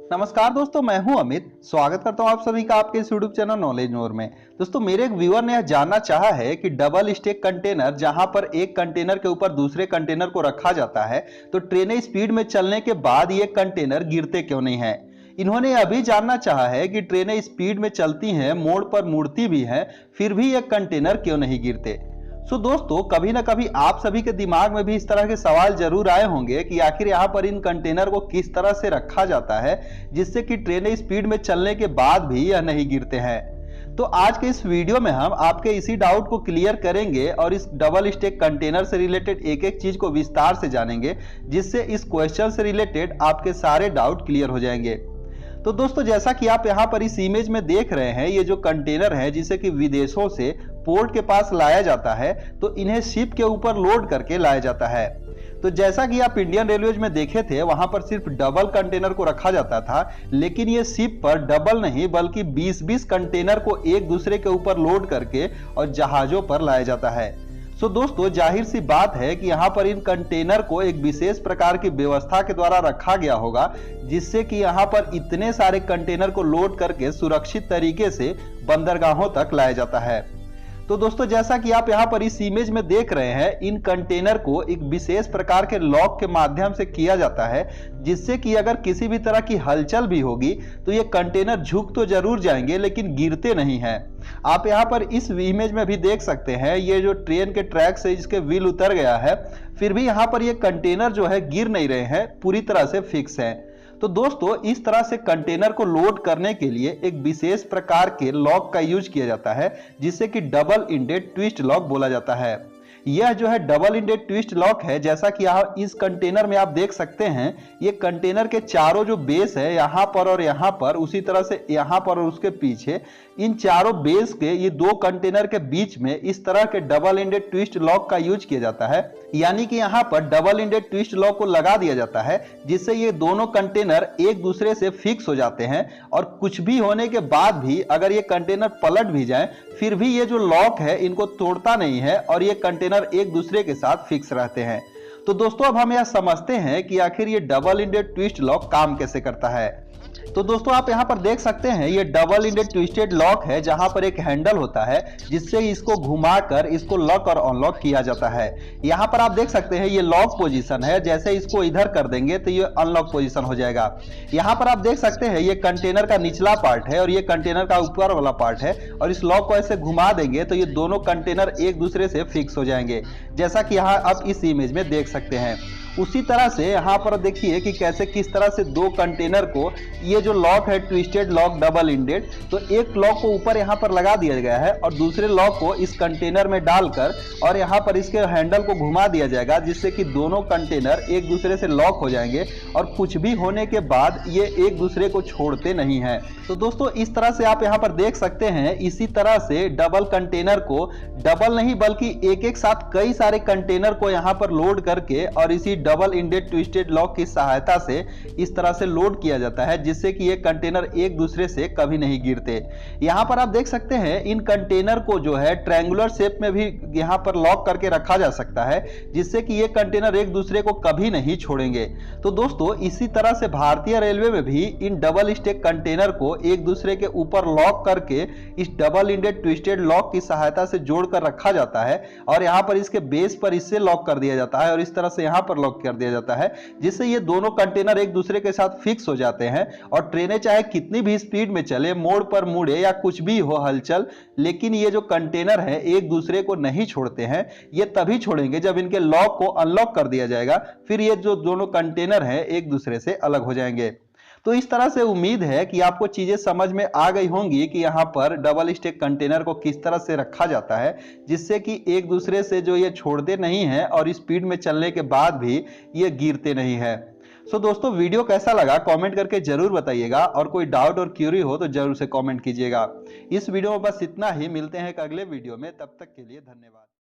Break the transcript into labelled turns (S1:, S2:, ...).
S1: नमस्कार दोस्तों, मैं हूं अमित। स्वागत करता हूं आप सभी का आपके इस यूट्यूब चैनल नॉलेज मोर में। दोस्तों, मेरे एक व्यूअर ने यह जानना चाहा है कि डबल स्टेक कंटेनर, जहां पर एक कंटेनर के ऊपर दूसरे कंटेनर को रखा जाता है, तो ट्रेनें स्पीड में चलने के बाद ये कंटेनर गिरते क्यों नहीं है। इन्होंने अभी जानना चाहा है कि ट्रेनें स्पीड में चलती हैं, मोड़ पर मुड़ती भी हैं, फिर भी ये कंटेनर क्यों नहीं गिरते। दोस्तों, कभी ना कभी आप सभी के दिमाग में भी इस तरह के सवाल जरूर आए होंगे कि आखिर यहाँ पर इन कंटेनर को किस तरह से रखा जाता है जिससे कि ट्रेनें स्पीड में चलने के बाद भी यह नहीं गिरते हैं। तो आज के इस वीडियो में हम आपके इसी डाउट को क्लियर करेंगे और इस डबल स्टेक कंटेनर से रिलेटेड एक एक चीज को विस्तार से जानेंगे, जिससे इस क्वेश्चन से रिलेटेड आपके सारे डाउट क्लियर हो जाएंगे। तो दोस्तों, जैसा कि आप यहाँ पर इस इमेज में देख रहे हैं, ये जो कंटेनर है जिसे कि विदेशों से पोर्ट के पास लाया जाता है, तो इन्हें शिप के ऊपर लोड करके लाया जाता है। तो जैसा कि आप इंडियन रेलवेज में देखे थे, वहां पर सिर्फ डबल कंटेनर को रखा जाता था, लेकिन ये शिप पर डबल नहीं बल्कि 20-20 कंटेनर को एक दूसरे के ऊपर लोड करके और जहाजों पर लाया जाता है। दोस्तों, जाहिर सी बात है कि यहाँ पर इन कंटेनर को एक विशेष प्रकार की व्यवस्था के द्वारा रखा गया होगा, जिससे कि यहाँ पर इतने सारे कंटेनर को लोड करके सुरक्षित तरीके से बंदरगाहों तक लाया जाता है। तो दोस्तों, जैसा कि आप यहाँ पर इस इमेज में देख रहे हैं, इन कंटेनर को एक विशेष प्रकार के लॉक के माध्यम से किया जाता है, जिससे कि अगर किसी भी तरह की हलचल भी होगी तो ये कंटेनर झुक तो जरूर जाएंगे लेकिन गिरते नहीं हैं। आप यहाँ पर इस इमेज में भी देख सकते हैं, ये जो ट्रेन के ट्रैक से इसके व्हील उतर गया है, फिर भी यहाँ पर ये कंटेनर जो है गिर नहीं रहे हैं, पूरी तरह से फिक्स है। तो दोस्तों, इस तरह से कंटेनर को लोड करने के लिए एक विशेष प्रकार के लॉक का यूज किया जाता है, जिसे कि डबल इंडेड ट्विस्ट लॉक बोला जाता है। यह जो है डबल इंडेड ट्विस्ट लॉक है, जैसा कि यहाँ इस कंटेनर में आप देख सकते हैं, ये कंटेनर के चारों जो बेस है, यहाँ पर और यहाँ पर, उसी तरह से यहाँ पर और उसके पीछे, इन चारों बेस के ये दो कंटेनर के बीच में इस तरह के डबल इंडेड ट्विस्ट लॉक का यूज किया जाता है। यानी कि यहाँ पर डबल इंडेड ट्विस्ट लॉक को लगा दिया जाता है, जिससे ये दोनों कंटेनर एक दूसरे से फिक्स हो जाते हैं और कुछ भी होने के बाद भी अगर ये कंटेनर पलट भी जाए, फिर भी ये जो लॉक है इनको तोड़ता नहीं है और ये कंटेनर एक दूसरे के साथ फिक्स रहते हैं। तो दोस्तों, अब हम यह समझते हैं कि आखिर ये डबल इंडेड ट्विस्ट लॉक काम कैसे करता है। तो दोस्तों, आप यहाँ पर देख सकते हैं, ये डबल इंडेड ट्विस्टेड लॉक है, जहां पर एक हैंडल होता है जिससे इसको घुमाकर इसको लॉक और अनलॉक किया जाता है। यहाँ पर आप देख सकते हैं, ये लॉक पोजीशन है, जैसे इसको इधर कर देंगे तो ये अनलॉक पोजीशन हो जाएगा। यहाँ पर आप देख सकते हैं, ये कंटेनर का निचला पार्ट है और ये कंटेनर का ऊपर वाला पार्ट है, और इस लॉक को ऐसे घुमा देंगे तो ये दोनों कंटेनर एक दूसरे से फिक्स हो जाएंगे, जैसा कि यहाँ आप इस इमेज में देख सकते हैं। उसी तरह से यहाँ पर देखिए कि कैसे किस तरह से दो कंटेनर को, ये जो लॉक है ट्विस्टेड लॉक डबल इंडेड, तो एक लॉक को ऊपर यहाँ पर लगा दिया गया है और दूसरे लॉक को इस कंटेनर में डालकर और यहाँ पर इसके हैंडल को घुमा दिया जाएगा, जिससे कि दोनों कंटेनर एक दूसरे से लॉक हो जाएंगे और कुछ भी होने के बाद ये एक दूसरे को छोड़ते नहीं हैं। तो दोस्तों, इस तरह से आप यहाँ पर देख सकते हैं, इसी तरह से डबल कंटेनर को, डबल नहीं बल्कि एक एक साथ कई सारे कंटेनर को यहाँ पर लोड करके और इसी डबल इंडेड ट्विस्टेड लॉक की सहायता से इस तरह से लोड किया जाता है, जिससे कि ये कंटेनर एक दूसरे से कभी नहीं गिरते। यहाँ पर आप देख सकते हैं, इन कंटेनर को जो है ट्रायंगुलर शेप में भी यहाँ पर लॉक करके रखा जा सकता है, जिससे कि ये कंटेनर एक दूसरे को कभी नहीं छोड़ेंगे। तो दोस्तों, इसी तरह से भारतीय रेलवे में भी इन डबल स्टेक कंटेनर को एक दूसरे के ऊपर लॉक करके इस डबल इंडेड ट्विस्टेड लॉक की सहायता से जोड़कर रखा जाता है और यहाँ पर इसके बेस पर इससे लॉक कर दिया जाता है और इस तरह से यहाँ पर लॉक कर दिया जाता है, जिससे ये दोनों कंटेनर एक दूसरे के साथ फिक्स हो जाते हैं और ट्रेनें चाहे कितनी भी स्पीड में चले, मोड़ पर मुड़े या कुछ भी हो हलचल, लेकिन ये जो कंटेनर है एक दूसरे को नहीं छोड़ते हैं। ये तभी छोड़ेंगे जब इनके लॉक को अनलॉक कर दिया जाएगा, फिर ये जो दोनों कंटेनर हैं एक दूसरे से अलग हो जाएंगे। तो इस तरह से उम्मीद है कि आपको चीजें समझ में आ गई होंगी कि यहाँ पर डबल स्टेक कंटेनर को किस तरह से रखा जाता है, जिससे कि एक दूसरे से जो ये छोड़ते नहीं हैं और स्पीड में चलने के बाद भी ये गिरते नहीं है। दोस्तों, वीडियो कैसा लगा कमेंट करके जरूर बताइएगा और कोई डाउट और क्यूरी हो तो जरूर से कमेंट कीजिएगा। इस वीडियो में बस इतना ही, मिलते हैं एक अगले वीडियो में, तब तक के लिए धन्यवाद।